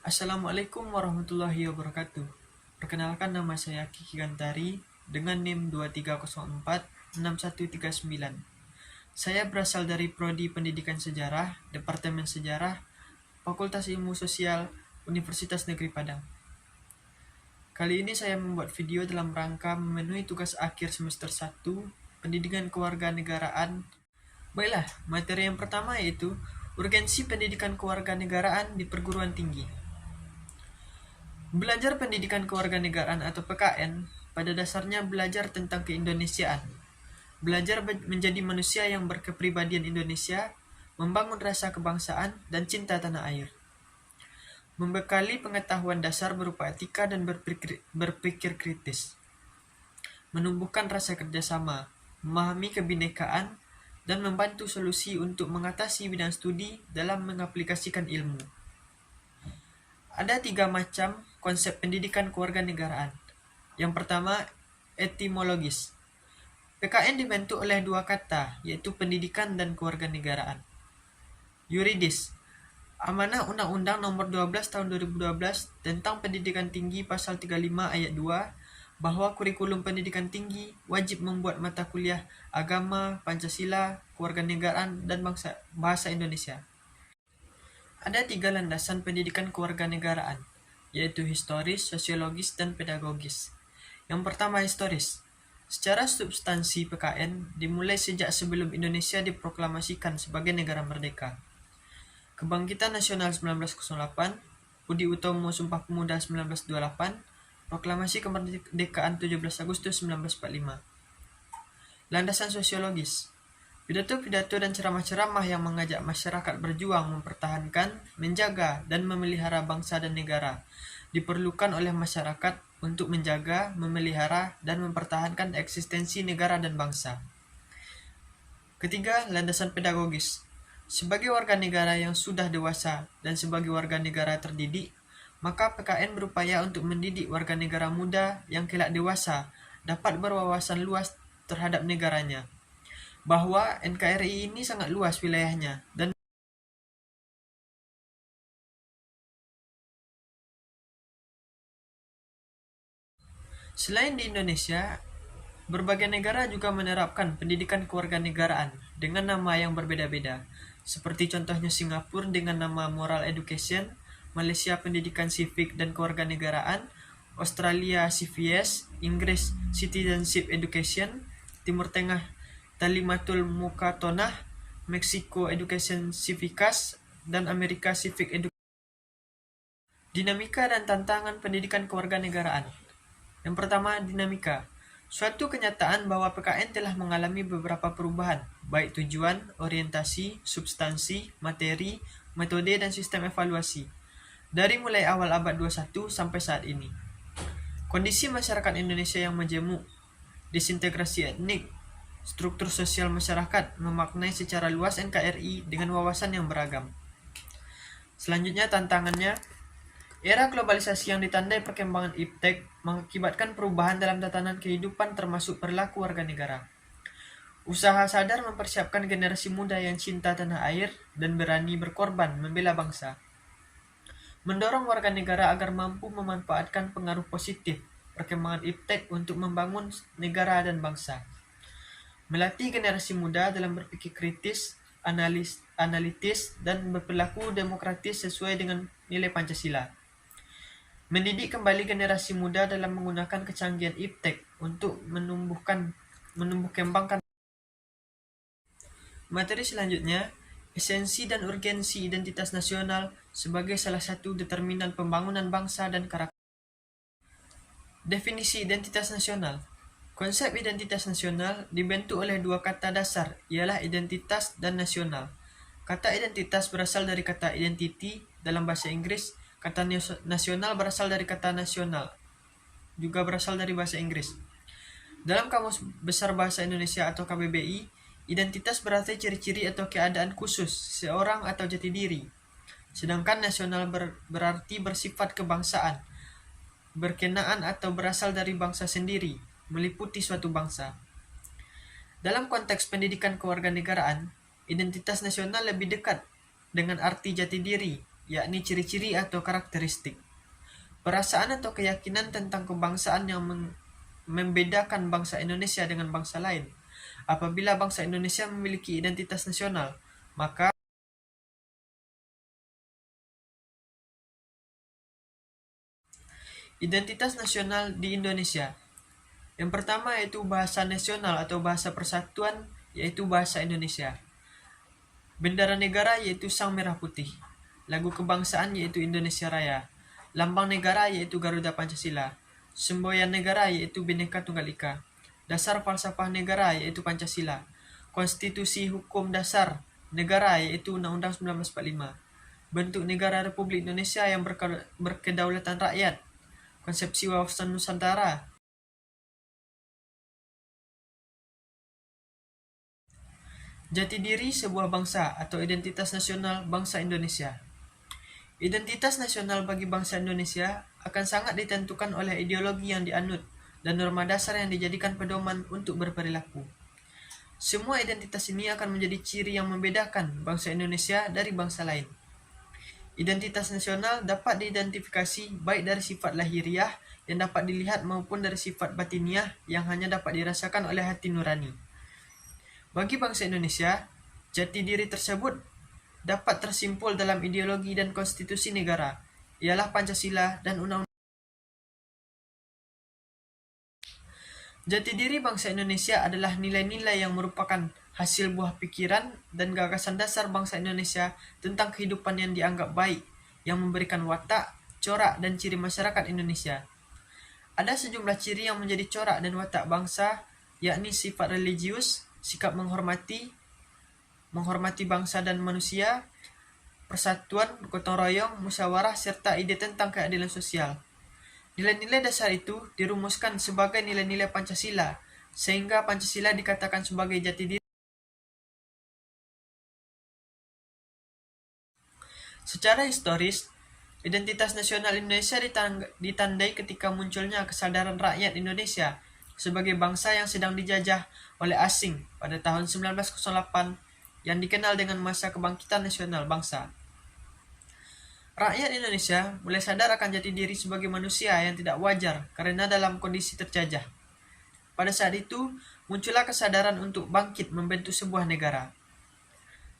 Assalamualaikum warahmatullahi wabarakatuh. Perkenalkan, nama saya Kiki Gantari dengan NIM 23046139. Saya berasal dari Prodi Pendidikan Sejarah, Departemen Sejarah, Fakultas Ilmu Sosial, Universitas Negeri Padang. Kali ini saya membuat video dalam rangka memenuhi tugas akhir semester 1 Pendidikan Kewarganegaraan. Baiklah, materi yang pertama yaitu urgensi pendidikan kewarganegaraan di perguruan tinggi. Belajar pendidikan kewarganegaraan atau PKN pada dasarnya belajar tentang keindonesiaan. Belajar menjadi manusia yang berkepribadian Indonesia, membangun rasa kebangsaan dan cinta tanah air. Membekali pengetahuan dasar berupa etika dan berpikir kritis. Menumbuhkan rasa kerjasama, memahami kebinekaan, dan membantu solusi untuk mengatasi bidang studi dalam mengaplikasikan ilmu. Ada 3 macam konsep pendidikan kewarganegaraan. Yang pertama, etimologis. PKN dibentuk oleh 2 kata, yaitu pendidikan dan kewarganegaraan. Yuridis. Amanah Undang-Undang Nomor 12 Tahun 2012 tentang Pendidikan Tinggi Pasal 35 Ayat 2 bahwa kurikulum pendidikan tinggi wajib membuat mata kuliah agama, Pancasila, kewarganegaraan, dan bahasa Indonesia. Ada 3 landasan pendidikan kewarganegaraan, yaitu historis, sosiologis, dan pedagogis. Yang pertama, historis. Secara substansi PKN dimulai sejak sebelum Indonesia diproklamasikan sebagai negara merdeka. Kebangkitan Nasional 1908, Budi Utomo Sumpah Pemuda 1928, Proklamasi Kemerdekaan 17 Agustus 1945. Landasan sosiologis. Pidato-pidato dan ceramah-ceramah yang mengajak masyarakat berjuang mempertahankan, menjaga, dan memelihara bangsa dan negara diperlukan oleh masyarakat untuk menjaga, memelihara, dan mempertahankan eksistensi negara dan bangsa. Ketiga, landasan pedagogis. Sebagai warga negara yang sudah dewasa dan sebagai warga negara terdidik, maka PKN berupaya untuk mendidik warga negara muda yang kelak dewasa dapat berwawasan luas terhadap negaranya, bahwa NKRI ini sangat luas wilayahnya dan selain di Indonesia, berbagai negara juga menerapkan pendidikan kewarganegaraan dengan nama yang berbeda-beda, seperti contohnya Singapura dengan nama Moral Education, Malaysia Pendidikan Sivik dan Kewarganegaraan, Australia CVS, Inggris Citizenship Education, Timur Tengah Talimatul Mukatonah, Meksiko Education Civicas, dan Amerika Civic Education. Dinamika dan tantangan pendidikan kewarganegaraan. Yang pertama, dinamika. Suatu kenyataan bahwa PKN telah mengalami beberapa perubahan, baik tujuan, orientasi, substansi, materi, metode, dan sistem evaluasi, dari mulai awal abad 21 sampai saat ini. Kondisi masyarakat Indonesia yang majemuk, disintegrasi etnik, struktur sosial masyarakat memaknai secara luas NKRI dengan wawasan yang beragam. Selanjutnya, tantangannya. Era globalisasi yang ditandai perkembangan iptek mengakibatkan perubahan dalam tatanan kehidupan termasuk perilaku warga negara. Usaha sadar mempersiapkan generasi muda yang cinta tanah air dan berani berkorban membela bangsa. Mendorong warga negara agar mampu memanfaatkan pengaruh positif perkembangan iptek untuk membangun negara dan bangsa. Melatih generasi muda dalam berpikir kritis, analitis, dan berperilaku demokratis sesuai dengan nilai Pancasila. Mendidik kembali generasi muda dalam menggunakan kecanggihan iptek untuk menumbuh kembangkan. Materi selanjutnya, esensi dan urgensi identitas nasional sebagai salah satu determinan pembangunan bangsa dan karakter. Definisi identitas nasional. Konsep identitas nasional dibentuk oleh 2 kata dasar, ialah identitas dan nasional. Kata identitas berasal dari kata identity dalam bahasa Inggris. Kata nasional berasal dari kata nasional, juga berasal dari bahasa Inggris. Dalam Kamus Besar Bahasa Indonesia atau KBBI, identitas berarti ciri-ciri atau keadaan khusus seorang atau jati diri. Sedangkan nasional berarti bersifat kebangsaan, berkenaan atau berasal dari bangsa sendiri, meliputi suatu bangsa. Dalam konteks pendidikan kewarganegaraan, identitas nasional lebih dekat dengan arti jati diri yakni ciri-ciri atau karakteristik. Perasaan atau keyakinan tentang kebangsaan yang membedakan bangsa Indonesia dengan bangsa lain. Apabila bangsa Indonesia memiliki identitas nasional, maka identitas nasional di Indonesia. Yang pertama yaitu bahasa nasional atau bahasa persatuan, yaitu bahasa Indonesia. Bendera negara yaitu Sang Merah Putih. Lagu kebangsaan yaitu Indonesia Raya. Lambang negara yaitu Garuda Pancasila. Semboyan negara yaitu Bhinneka Tunggal Ika. Dasar falsafah negara yaitu Pancasila. Konstitusi hukum dasar negara yaitu Undang-Undang 1945. Bentuk negara Republik Indonesia yang berkedaulatan rakyat. Konsepsi wawasan Nusantara. Jati diri sebuah bangsa atau identitas nasional bangsa Indonesia. Identitas nasional bagi bangsa Indonesia akan sangat ditentukan oleh ideologi yang dianut dan norma dasar yang dijadikan pedoman untuk berperilaku. Semua identitas ini akan menjadi ciri yang membedakan bangsa Indonesia dari bangsa lain. Identitas nasional dapat diidentifikasi baik dari sifat lahiriah yang dapat dilihat maupun dari sifat batiniah yang hanya dapat dirasakan oleh hati nurani. Bagi bangsa Indonesia, jati diri tersebut dapat tersimpul dalam ideologi dan konstitusi negara, ialah Pancasila dan Undang-Undang. Jati diri bangsa Indonesia adalah nilai-nilai yang merupakan hasil buah pikiran dan gagasan dasar bangsa Indonesia tentang kehidupan yang dianggap baik, yang memberikan watak, corak, dan ciri masyarakat Indonesia. Ada sejumlah ciri yang menjadi corak dan watak bangsa, yakni sifat religius, sikap menghormati bangsa dan manusia, persatuan, gotong royong, musyawarah, serta ide tentang keadilan sosial. Nilai-nilai dasar itu dirumuskan sebagai nilai-nilai Pancasila, sehingga Pancasila dikatakan sebagai jati diri. Secara historis, identitas nasional Indonesia ditandai ketika munculnya kesadaran rakyat Indonesia sebagai bangsa yang sedang dijajah oleh asing pada tahun 1908 yang dikenal dengan masa kebangkitan nasional bangsa. Rakyat Indonesia mulai sadar akan jati diri sebagai manusia yang tidak wajar karena dalam kondisi terjajah. Pada saat itu, muncullah kesadaran untuk bangkit membentuk sebuah negara.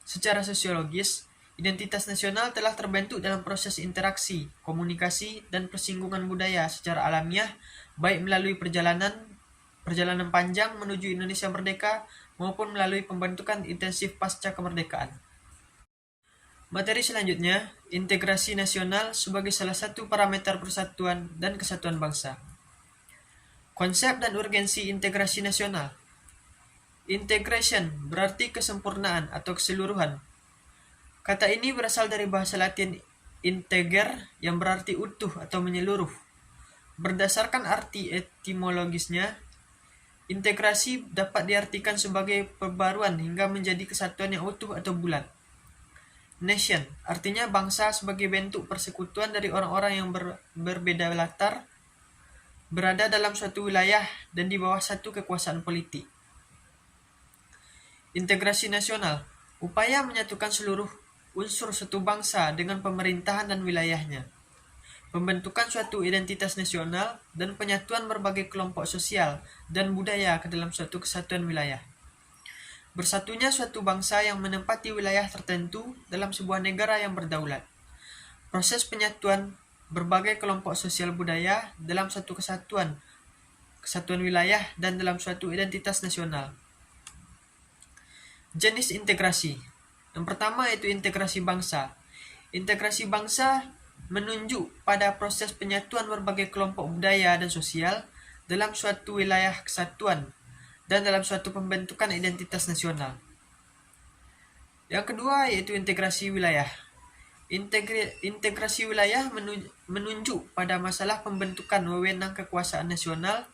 Secara sosiologis, identitas nasional telah terbentuk dalam proses interaksi, komunikasi, dan persinggungan budaya secara alamiah, baik melalui perjalanan panjang menuju Indonesia merdeka maupun melalui pembentukan intensif pasca kemerdekaan. Materi selanjutnya, integrasi nasional sebagai salah satu parameter persatuan dan kesatuan bangsa. Konsep dan urgensi integrasi nasional. Integration berarti kesempurnaan atau keseluruhan. Kata ini berasal dari bahasa Latin integer yang berarti utuh atau menyeluruh. Berdasarkan arti etimologisnya, integrasi dapat diartikan sebagai perbaruan hingga menjadi kesatuan yang utuh atau bulat. Nation artinya bangsa sebagai bentuk persekutuan dari orang-orang yang berbeda latar, berada dalam suatu wilayah dan di bawah satu kekuasaan politik. Integrasi nasional, upaya menyatukan seluruh unsur satu bangsa dengan pemerintahan dan wilayahnya. Pembentukan suatu identitas nasional dan penyatuan berbagai kelompok sosial dan budaya ke dalam suatu kesatuan wilayah. Bersatunya suatu bangsa yang menempati wilayah tertentu dalam sebuah negara yang berdaulat. Proses penyatuan berbagai kelompok sosial budaya dalam satu kesatuan wilayah dan dalam suatu identitas nasional. Jenis integrasi. Yang pertama yaitu integrasi bangsa. Integrasi bangsa menunjuk pada proses penyatuan berbagai kelompok budaya dan sosial dalam suatu wilayah kesatuan dan dalam suatu pembentukan identitas nasional. Yang kedua yaitu integrasi wilayah. Integrasi wilayah menunjuk pada masalah pembentukan wewenang kekuasaan nasional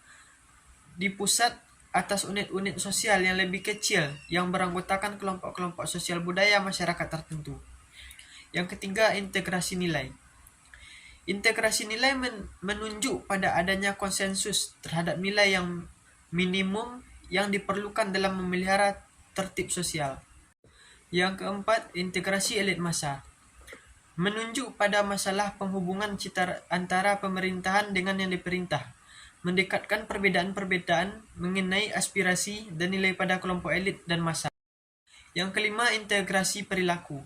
di pusat atas unit-unit sosial yang lebih kecil yang beranggotakan kelompok-kelompok sosial budaya masyarakat tertentu. Yang ketiga, integrasi nilai. Integrasi nilai menunjuk pada adanya konsensus terhadap nilai yang minimum yang diperlukan dalam memelihara tertib sosial. Yang keempat, integrasi elit massa. menunjuk pada masalah penghubungan antara pemerintahan dengan yang diperintah, mendekatkan perbedaan-perbedaan mengenai aspirasi dan nilai pada kelompok elit dan massa. Yang kelima, integrasi perilaku.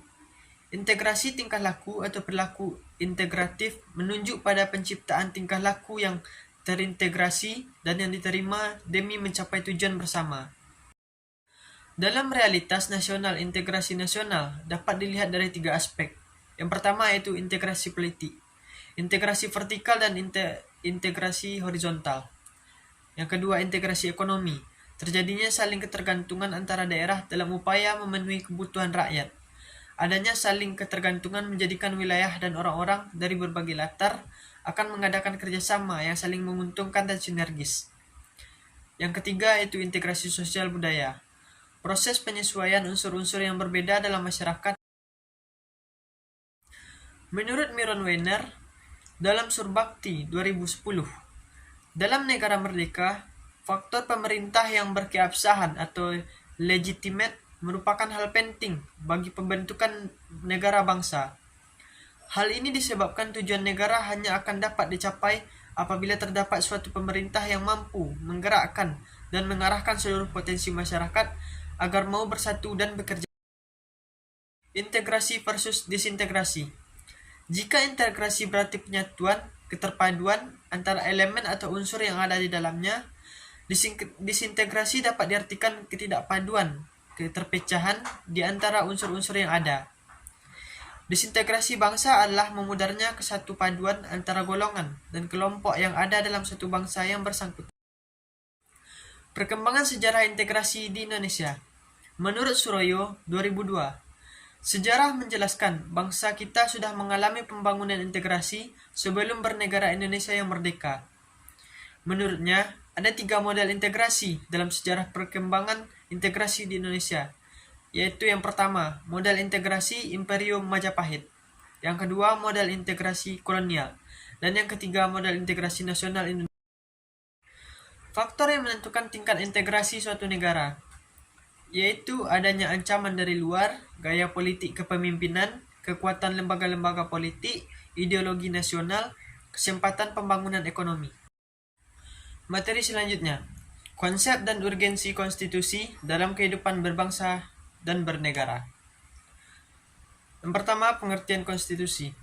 Integrasi tingkah laku atau perilaku integratif menunjuk pada penciptaan tingkah laku yang terintegrasi dan yang diterima demi mencapai tujuan bersama. Dalam realitas nasional, integrasi nasional dapat dilihat dari 3 aspek. Yang pertama yaitu integrasi politik, integrasi vertikal dan integrasi horizontal. Yang kedua, integrasi ekonomi. Terjadinya saling ketergantungan antara daerah dalam upaya memenuhi kebutuhan rakyat. Adanya saling ketergantungan menjadikan wilayah dan orang-orang dari berbagai latar akan mengadakan kerjasama yang saling menguntungkan dan sinergis. Yang ketiga yaitu integrasi sosial budaya. Proses penyesuaian unsur-unsur yang berbeda dalam masyarakat. Menurut Miron Weiner, dalam Surbakti 2010, dalam negara merdeka, faktor pemerintah yang berkeabsahan atau legitimate merupakan hal penting bagi pembentukan negara bangsa. Hal ini disebabkan tujuan negara hanya akan dapat dicapai apabila terdapat suatu pemerintah yang mampu menggerakkan dan mengarahkan seluruh potensi masyarakat agar mau bersatu dan bekerja. Integrasi versus disintegrasi. Jika integrasi berarti penyatuan, keterpaduan antara elemen atau unsur yang ada di dalamnya, disintegrasi dapat diartikan ketidakpaduan, keterpecahan di antara unsur-unsur yang ada. Disintegrasi bangsa adalah memudarnya kesatu paduan antara golongan dan kelompok yang ada dalam satu bangsa yang bersangkutan. Perkembangan sejarah integrasi di Indonesia. Menurut Suroyo 2002, sejarah menjelaskan bangsa kita sudah mengalami pembangunan integrasi sebelum bernegara Indonesia yang merdeka. Menurutnya, ada 3 model integrasi dalam sejarah perkembangan integrasi di Indonesia, yaitu yang pertama, model integrasi Imperium Majapahit, yang kedua, model integrasi kolonial, dan yang ketiga, model integrasi nasional Indonesia. Faktor yang menentukan tingkat integrasi suatu negara, yaitu adanya ancaman dari luar, gaya politik kepemimpinan, kekuatan lembaga-lembaga politik, ideologi nasional, kesempatan pembangunan ekonomi. Materi selanjutnya, konsep dan urgensi konstitusi dalam kehidupan berbangsa dan bernegara. Yang pertama, pengertian konstitusi.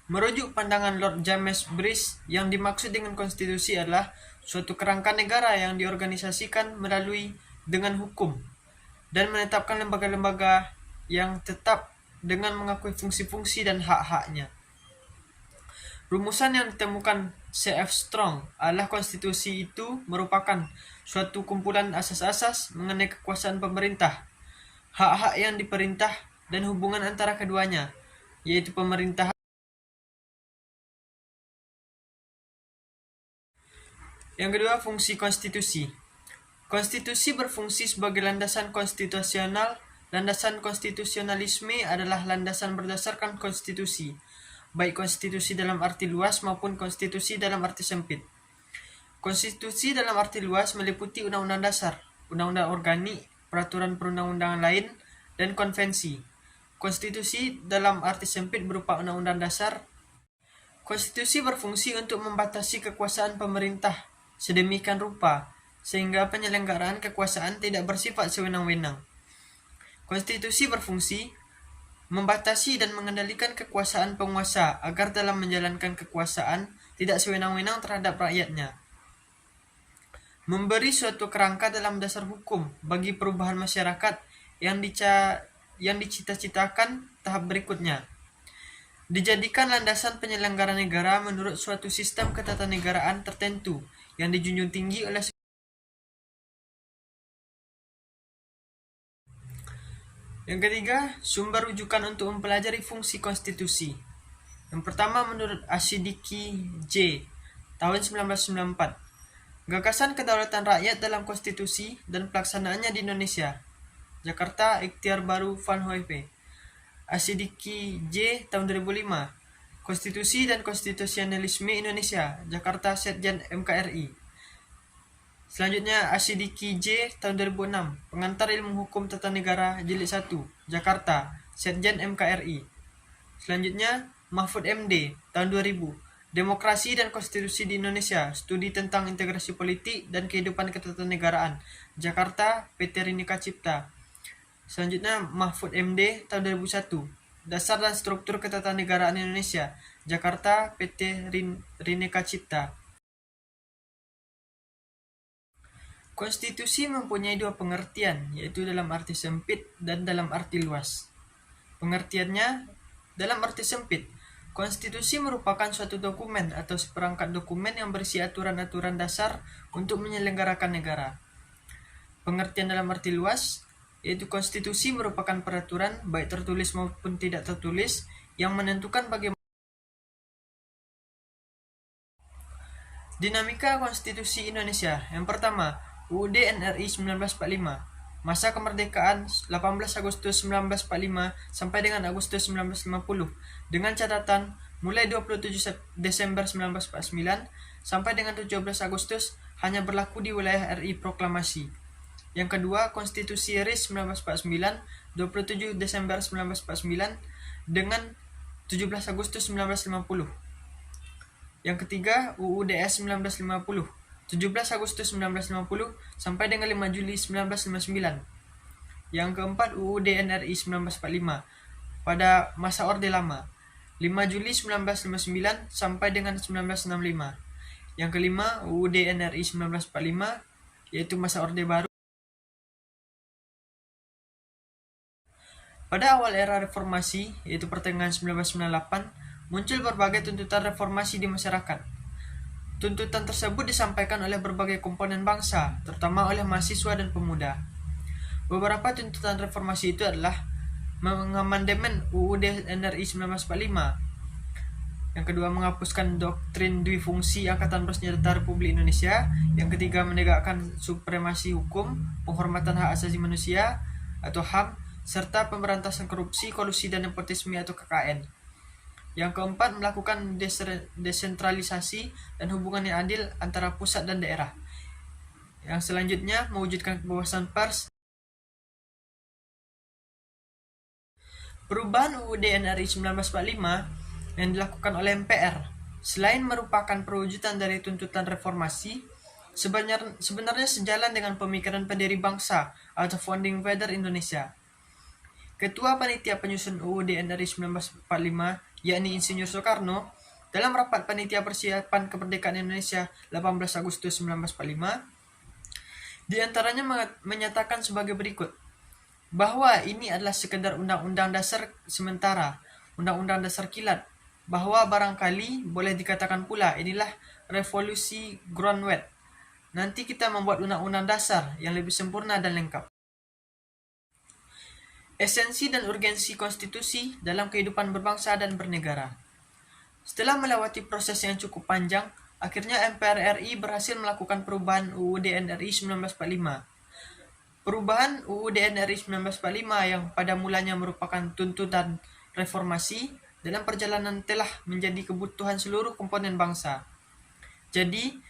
Merujuk pandangan Lord James Brice, yang dimaksud dengan konstitusi adalah suatu kerangka negara yang diorganisasikan melalui dengan hukum dan menetapkan lembaga-lembaga yang tetap dengan mengakui fungsi-fungsi dan hak-haknya. Rumusan yang ditemukan C.F. Strong adalah konstitusi itu merupakan suatu kumpulan asas-asas mengenai kekuasaan pemerintah, hak-hak yang diperintah, dan hubungan antara keduanya, yaitu pemerintahan. Yang kedua, fungsi konstitusi. Konstitusi berfungsi sebagai landasan konstitusional. Landasan konstitusionalisme adalah landasan berdasarkan konstitusi, baik konstitusi dalam arti luas maupun konstitusi dalam arti sempit. Konstitusi dalam arti luas meliputi undang-undang dasar, undang-undang organik, peraturan perundang-undangan lain, dan konvensi. Konstitusi dalam arti sempit berupa undang-undang dasar. Konstitusi berfungsi untuk membatasi kekuasaan pemerintah sedemikian rupa sehingga penyelenggaraan kekuasaan tidak bersifat sewenang-wenang. Konstitusi berfungsi membatasi dan mengendalikan kekuasaan penguasa agar dalam menjalankan kekuasaan tidak sewenang-wenang terhadap rakyatnya. Memberi suatu kerangka dalam dasar hukum bagi perubahan masyarakat yang dicita-citakan tahap berikutnya. Dijadikan landasan penyelenggara negara menurut suatu sistem ketatanegaraan tertentu yang dijunjung tinggi oleh. Yang ketiga, sumber rujukan untuk mempelajari fungsi konstitusi. Yang pertama, menurut Asidiki J. tahun 1994, Gagasan Kedaulatan Rakyat dalam Konstitusi dan Pelaksanaannya di Indonesia, Jakarta, Ikhtiar Baru Van Hoeve. Asidiki J. tahun 2005, Konstitusi dan Konstitusionalisme Indonesia, Jakarta, Setjen MKRI. Selanjutnya, Asidiki J. tahun 2006, Pengantar Ilmu Hukum Tata Negara Jilid 1, Jakarta, Setjen MKRI. Selanjutnya, Mahfud MD tahun 2000, Demokrasi dan Konstitusi di Indonesia, Studi tentang Integrasi Politik dan Kehidupan Ketatanegaraan, Jakarta, PT Rinika Cipta. Selanjutnya, Mahfud MD tahun 2001, Dasar dan Struktur Ketatanegaraan Indonesia, Jakarta, PT Rinika Cipta. Konstitusi mempunyai dua pengertian, yaitu dalam arti sempit dan dalam arti luas. Pengertiannya, dalam arti sempit, konstitusi merupakan suatu dokumen atau seperangkat dokumen yang berisi aturan-aturan dasar untuk menyelenggarakan negara. Pengertian dalam arti luas, yaitu konstitusi merupakan peraturan, baik tertulis maupun tidak tertulis, yang menentukan bagaimana dinamika konstitusi Indonesia. Yang pertama, UUD NRI 1945, masa kemerdekaan 18 Agustus 1945 sampai dengan Agustus 1950, dengan catatan mulai 27 Desember 1949 sampai dengan 17 Agustus hanya berlaku di wilayah RI Proklamasi. Yang kedua, Konstitusi RI 1949, 27 Desember 1949 dengan 17 Agustus 1950. Yang ketiga, UUDS 1950, 17 Agustus 1950 sampai dengan 5 Juli 1959. Yang keempat, UUD NRI 1945 pada masa Orde Lama, 5 Juli 1959 sampai dengan 1965. Yang kelima, UUD NRI 1945 yaitu masa Orde Baru. Pada awal era reformasi, yaitu pertengahan 1998, muncul berbagai tuntutan reformasi di masyarakat. Tuntutan tersebut disampaikan oleh berbagai komponen bangsa, terutama oleh mahasiswa dan pemuda. Beberapa tuntutan reformasi itu adalah mengamandemen UUD NRI 1945. Yang kedua, menghapuskan doktrin dwifungsi Angkatan Bersenjata Republik Indonesia. Yang ketiga, menegakkan supremasi hukum, penghormatan hak asasi manusia atau HAM, serta pemberantasan korupsi, kolusi, dan nepotisme atau KKN. Yang keempat, melakukan desentralisasi dan hubungan yang adil antara pusat dan daerah. Yang selanjutnya, mewujudkan kebebasan pers. Perubahan UUD NRI 1945 yang dilakukan oleh MPR, selain merupakan perwujudan dari tuntutan reformasi, sebenarnya sejalan dengan pemikiran pendiri bangsa atau Founding Father Indonesia. Ketua Panitia Penyusun UUD NRI 1945, yakni Insinyur Soekarno, dalam rapat Panitia Persiapan Kemerdekaan Indonesia 18 Agustus 1945, diantaranya menyatakan sebagai berikut, bahwa ini adalah sekedar undang-undang dasar sementara, undang-undang dasar kilat, bahwa barangkali boleh dikatakan pula inilah revolusi Groundwet. Nanti kita membuat undang-undang dasar yang lebih sempurna dan lengkap. Esensi dan urgensi konstitusi dalam kehidupan berbangsa dan bernegara. Setelah melewati proses yang cukup panjang, akhirnya MPR RI berhasil melakukan perubahan UUD NRI 1945. Perubahan UUD NRI 1945 yang pada mulanya merupakan tuntutan reformasi dalam perjalanan telah menjadi kebutuhan seluruh komponen bangsa. Jadi,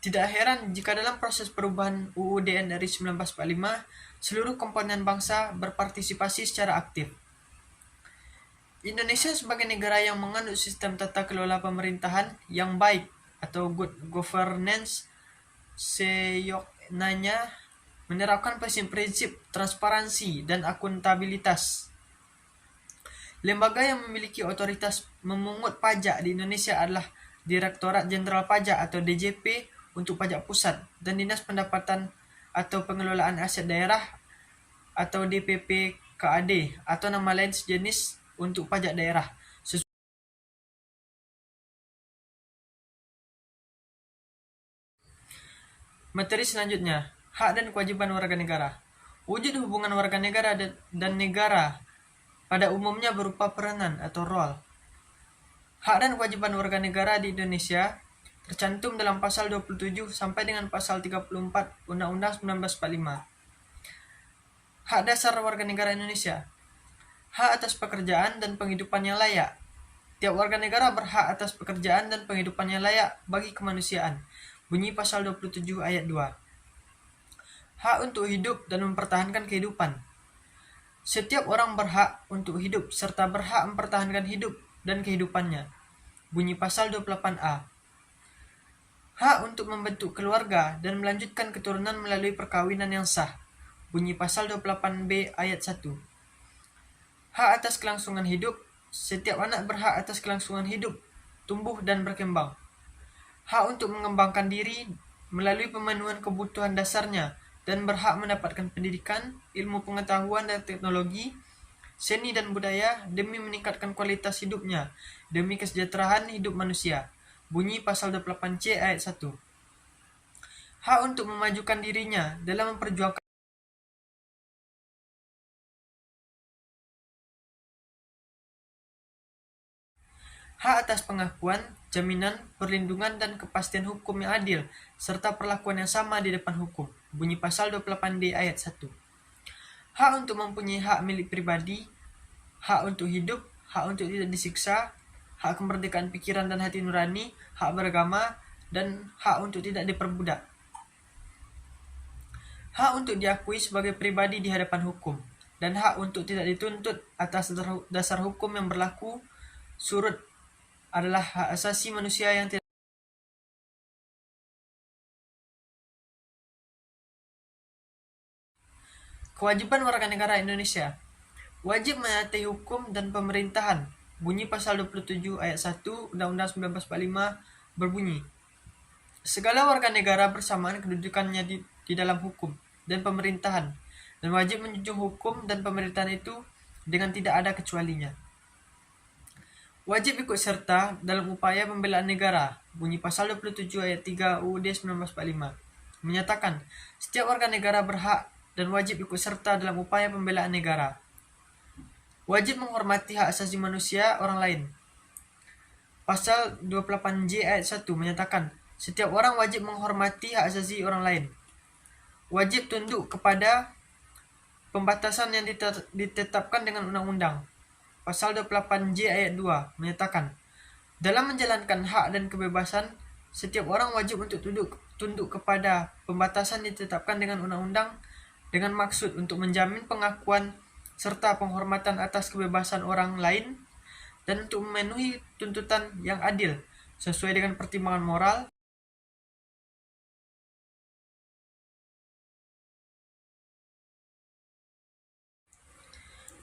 tidak heran jika dalam proses perubahan UUD NRI 1945, seluruh komponen bangsa berpartisipasi secara aktif. Indonesia sebagai negara yang menganut sistem tata kelola pemerintahan yang baik atau good governance, seyoknanya menerapkan prinsip-prinsip transparansi dan akuntabilitas. Lembaga yang memiliki otoritas memungut pajak di Indonesia adalah Direktorat Jenderal Pajak atau DJP untuk pajak pusat dan Dinas Pendapatan atau Pengelolaan Aset Daerah atau DPPKAD atau nama lain sejenis untuk pajak daerah. Materi selanjutnya, hak dan kewajiban warga negara. Wujud hubungan warga negara dan negara pada umumnya berupa peranan atau role. Hak dan kewajiban warga negara di Indonesia tercantum dalam pasal 27 sampai dengan pasal 34 Undang-Undang 1945. Hak dasar warga negara Indonesia. Hak atas pekerjaan dan penghidupan yang layak. Tiap warga negara berhak atas pekerjaan dan penghidupan yang layak bagi kemanusiaan. Bunyi pasal 27 ayat 2. Hak untuk hidup dan mempertahankan kehidupan. Setiap orang berhak untuk hidup serta berhak mempertahankan hidup dan kehidupannya. Bunyi pasal 28A. Hak untuk membentuk keluarga dan melanjutkan keturunan melalui perkawinan yang sah. Bunyi pasal 28B ayat 1. Hak atas kelangsungan hidup. Setiap anak berhak atas kelangsungan hidup, tumbuh dan berkembang. Hak untuk mengembangkan diri melalui pemenuhan kebutuhan dasarnya dan berhak mendapatkan pendidikan, ilmu pengetahuan dan teknologi, seni dan budaya demi meningkatkan kualitas hidupnya, demi kesejahteraan hidup manusia. Bunyi pasal 28C ayat 1. Hak untuk memajukan dirinya dalam memperjuangkan hak atas pengakuan, jaminan, perlindungan, dan kepastian hukum yang adil, serta perlakuan yang sama di depan hukum. Bunyi pasal 28D ayat 1. Hak untuk mempunyai hak milik pribadi, hak untuk hidup, hak untuk tidak disiksa, hak kemerdekaan pikiran dan hati nurani, hak beragama, dan hak untuk tidak diperbudak. Hak untuk diakui sebagai pribadi di hadapan hukum, dan hak untuk tidak dituntut atas dasar hukum yang berlaku surut adalah hak asasi manusia yang tidak. Kewajiban warga negara Indonesia. Wajib menaati hukum dan pemerintahan. Bunyi pasal 27 ayat 1 Undang-Undang 1945 berbunyi, segala warga negara bersamaan kedudukannya di dalam hukum dan pemerintahan, dan wajib menjunjung hukum dan pemerintahan itu dengan tidak ada kecualinya. Wajib ikut serta dalam upaya pembelaan negara. Bunyi pasal 27 ayat 3 UUD 1945 menyatakan setiap warga negara berhak dan wajib ikut serta dalam upaya pembelaan negara. Wajib menghormati hak asasi manusia orang lain. Pasal 28J ayat 1 menyatakan setiap orang wajib menghormati hak asasi orang lain. Wajib tunduk kepada pembatasan yang ditetapkan dengan undang-undang. Pasal 28J ayat 2 menyatakan, dalam menjalankan hak dan kebebasan, setiap orang wajib untuk tunduk kepada pembatasan ditetapkan dengan undang-undang dengan maksud untuk menjamin pengakuan serta penghormatan atas kebebasan orang lain dan untuk memenuhi tuntutan yang adil sesuai dengan pertimbangan moral.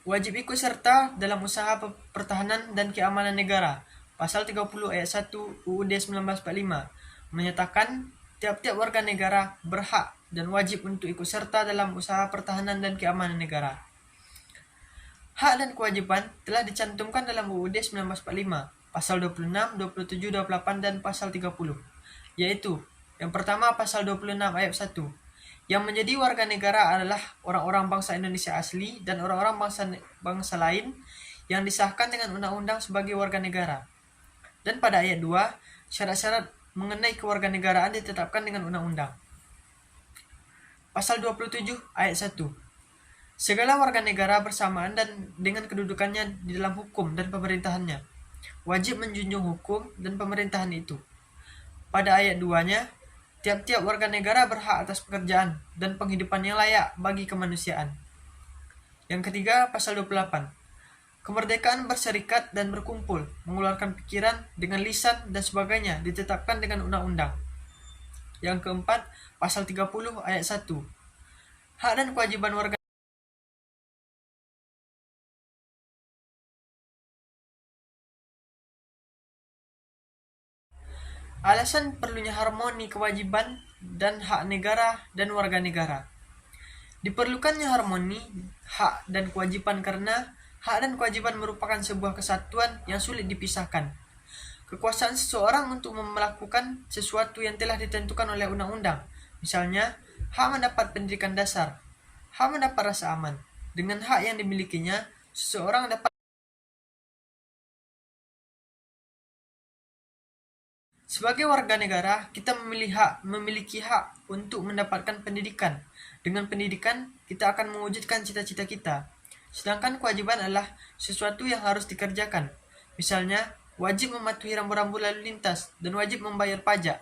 Wajib ikut serta dalam usaha pertahanan dan keamanan negara. Pasal 30 ayat 1 UUD 1945 menyatakan tiap-tiap warga negara berhak dan wajib untuk ikut serta dalam usaha pertahanan dan keamanan negara. Hak dan kewajiban telah dicantumkan dalam UUD 1945, pasal 26, 27, 28, dan pasal 30, yaitu yang pertama pasal 26 ayat 1, yang menjadi warga negara adalah orang-orang bangsa Indonesia asli dan orang-orang bangsa lain yang disahkan dengan undang-undang sebagai warga negara. Dan pada ayat 2, syarat-syarat mengenai kewarganegaraan ditetapkan dengan undang-undang. Pasal 27 ayat 1. Segala warga negara bersamaan dan dengan kedudukannya di dalam hukum dan pemerintahannya wajib menjunjung hukum dan pemerintahan itu. Pada ayat 2-nya, tiap-tiap warga negara berhak atas pekerjaan dan penghidupan yang layak bagi kemanusiaan. Yang ketiga, pasal 28. Kemerdekaan berserikat dan berkumpul, mengeluarkan pikiran dengan lisan dan sebagainya ditetapkan dengan undang-undang. Yang keempat, pasal 30 ayat 1. Hak dan kewajiban warga alasan perlunya harmoni kewajiban dan hak negara dan warga negara. Diperlukannya harmoni hak dan kewajiban karena hak dan kewajiban merupakan sebuah kesatuan yang sulit dipisahkan. Kekuasaan seseorang untuk melakukan sesuatu yang telah ditentukan oleh undang-undang, misalnya hak mendapat pendidikan dasar, hak mendapat rasa aman. Dengan hak yang dimilikinya, seseorang dapat. Sebagai warga negara, kita memiliki hak untuk mendapatkan pendidikan. Dengan pendidikan, kita akan mewujudkan cita-cita kita. Sedangkan kewajiban adalah sesuatu yang harus dikerjakan. Misalnya, wajib mematuhi rambu-rambu lalu lintas dan wajib membayar pajak.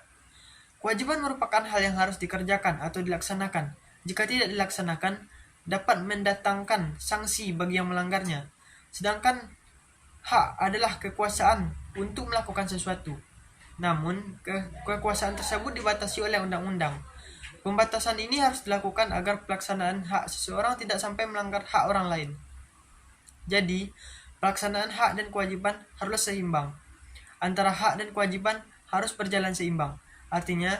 Kewajiban merupakan hal yang harus dikerjakan atau dilaksanakan. Jika tidak dilaksanakan, dapat mendatangkan sanksi bagi yang melanggarnya. Sedangkan hak adalah kekuasaan untuk melakukan sesuatu. Namun, kekuasaan tersebut dibatasi oleh undang-undang. Pembatasan ini harus dilakukan agar pelaksanaan hak seseorang tidak sampai melanggar hak orang lain. Jadi, pelaksanaan hak dan kewajiban harus seimbang. Antara hak dan kewajiban harus berjalan seimbang. Artinya,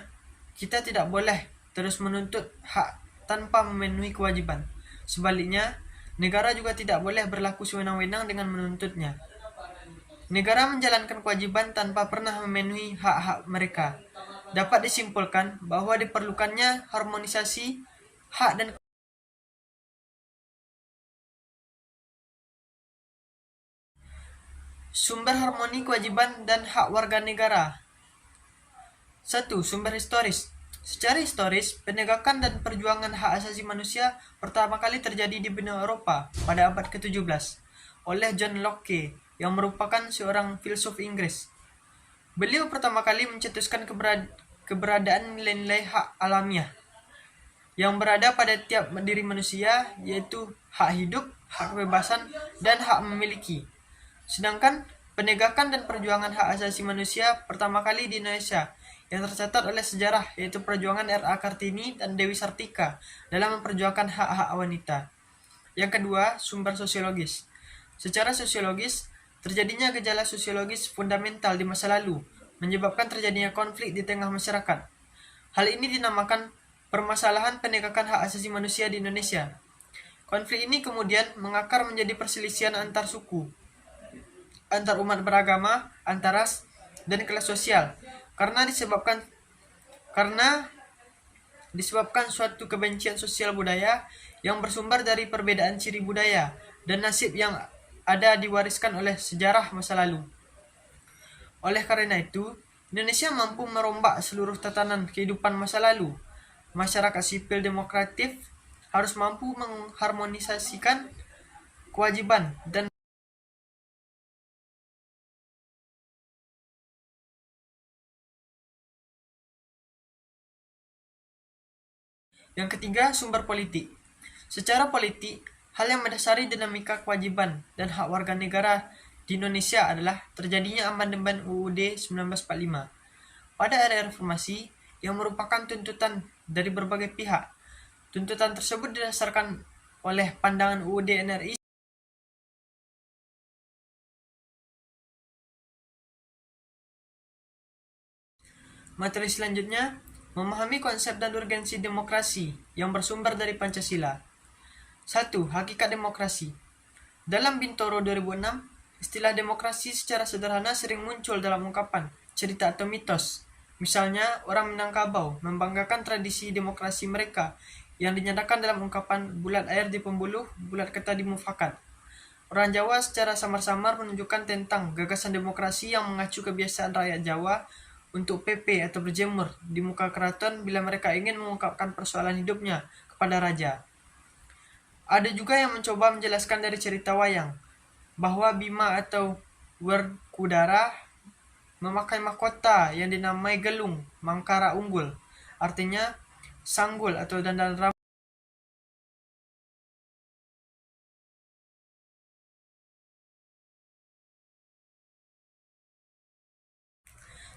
kita tidak boleh terus menuntut hak tanpa memenuhi kewajiban. Sebaliknya, negara juga tidak boleh berlaku sewenang-wenang dengan menuntutnya. Negara menjalankan kewajiban tanpa pernah memenuhi hak-hak mereka. Dapat disimpulkan bahwa diperlukannya harmonisasi hak dan sumber harmoni kewajiban dan hak warga negara. 1. Sumber historis. Secara historis, penegakan dan perjuangan hak asasi manusia pertama kali terjadi di benua Eropa pada abad ke-17 oleh John Locke yang merupakan seorang filsuf Inggris. Beliau pertama kali mencetuskan keberadaan nilai-nilai hak alamiah yang berada pada tiap diri manusia, yaitu hak hidup, hak kebebasan, dan hak memiliki. Sedangkan penegakan dan perjuangan hak asasi manusia pertama kali di Indonesia yang tercatat oleh sejarah, yaitu perjuangan R.A. Kartini dan Dewi Sartika dalam memperjuangkan hak-hak wanita. Yang kedua, sumber sosiologis. Secara sosiologis, terjadinya gejala sosiologis fundamental di masa lalu menyebabkan terjadinya konflik di tengah masyarakat. Hal ini dinamakan permasalahan penegakan hak asasi manusia di Indonesia. Konflik ini kemudian mengakar menjadi perselisihan antar suku, antar umat beragama, antar ras, dan kelas sosial karena disebabkan suatu kebencian sosial budaya yang bersumber dari perbedaan ciri budaya dan nasib yang ada diwariskan oleh sejarah masa lalu. Oleh karena itu, Indonesia mampu merombak seluruh tatanan kehidupan masa lalu. Masyarakat sipil demokratif harus mampu mengharmonisasikan kewajiban dan yang ketiga, sumber politik. Secara politik, hal yang mendasari dinamika kewajiban dan hak warga negara di Indonesia adalah terjadinya amandemen UUD 1945 pada era reformasi yang merupakan tuntutan dari berbagai pihak. Tuntutan tersebut didasarkan oleh pandangan UUD NRI. Materi selanjutnya, memahami konsep dan urgensi demokrasi yang bersumber dari Pancasila. 1. Hakikat demokrasi. Dalam Bintoro 2006, istilah demokrasi secara sederhana sering muncul dalam ungkapan, cerita atau mitos. Misalnya, orang Minangkabau membanggakan tradisi demokrasi mereka yang dinyatakan dalam ungkapan bulat air di pembuluh, bulat kata di mufakat. Orang Jawa secara samar-samar menunjukkan tentang gagasan demokrasi yang mengacu kebiasaan rakyat Jawa untuk PP atau berjemur di muka keraton bila mereka ingin mengungkapkan persoalan hidupnya kepada raja. Ada juga yang mencoba menjelaskan dari cerita wayang, bahwa Bima atau Werkudara memakai mahkota yang dinamai gelung Mangkara Unggul, artinya sanggul atau dandan rambut.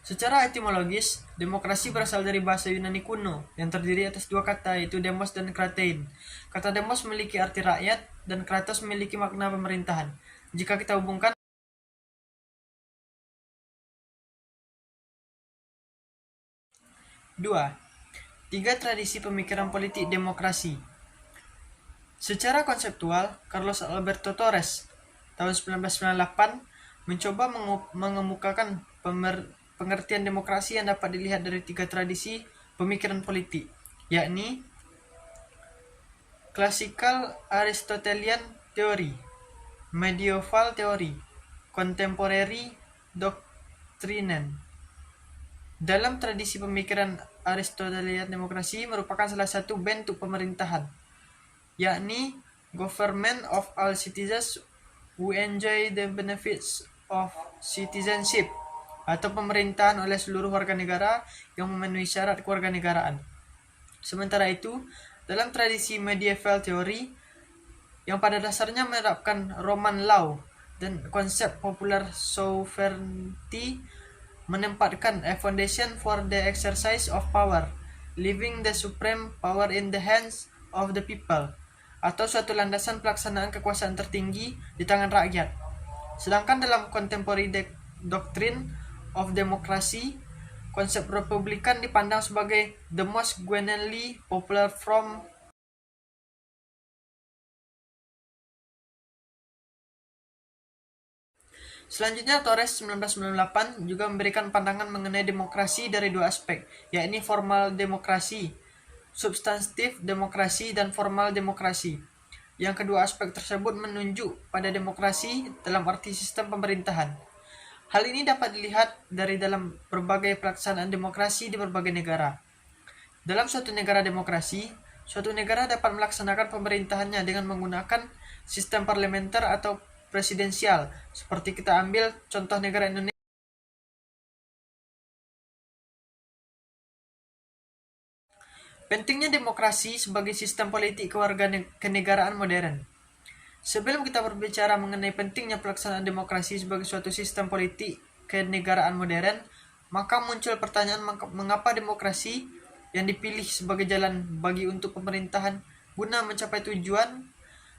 Secara etimologis, demokrasi berasal dari bahasa Yunani kuno yang terdiri atas dua kata, yaitu demos dan kratein. Kata demos memiliki arti rakyat dan kratos memiliki makna pemerintahan. Jika kita hubungkan 2. 3 tradisi pemikiran politik demokrasi. Secara konseptual, Carlos Alberto Torres tahun 1998 mencoba mengemukakan pengertian demokrasi yang dapat dilihat dari 3 tradisi pemikiran politik, yakni Classical Aristotelian Theory, Medieval Theory, Contemporary Doctrine. Dalam tradisi pemikiran Aristotelian, demokrasi merupakan salah satu bentuk pemerintahan, yakni government of all citizens who enjoy the benefits of citizenship, atau pemerintahan oleh seluruh warga negara yang memenuhi syarat kewarganegaraan. Sementara itu, dalam tradisi medieval theory, yang pada dasarnya menerapkan Roman law dan konsep popular sovereignty, menempatkan a foundation for the exercise of power, leaving the supreme power in the hands of the people, atau suatu landasan pelaksanaan kekuasaan tertinggi di tangan rakyat. Sedangkan dalam contemporary doctrine of democracy, konsep republikan dipandang sebagai the most genuinely popular form. Selanjutnya, Torres 1998 juga memberikan pandangan mengenai demokrasi dari dua aspek, yakni formal demokrasi, substantif demokrasi, dan formal demokrasi. Yang kedua aspek tersebut menunjuk pada demokrasi dalam arti sistem pemerintahan. Hal ini dapat dilihat dari dalam berbagai pelaksanaan demokrasi di berbagai negara. Dalam suatu negara demokrasi, suatu negara dapat melaksanakan pemerintahannya dengan menggunakan sistem parlementer atau presidensial, seperti kita ambil contoh negara Indonesia. Pentingnya demokrasi sebagai sistem politik kenegaraan modern. Sebelum kita berbicara mengenai pentingnya pelaksanaan demokrasi sebagai suatu sistem politik kenegaraan modern, maka muncul pertanyaan mengapa demokrasi yang dipilih sebagai jalan bagi untuk pemerintahan guna mencapai tujuan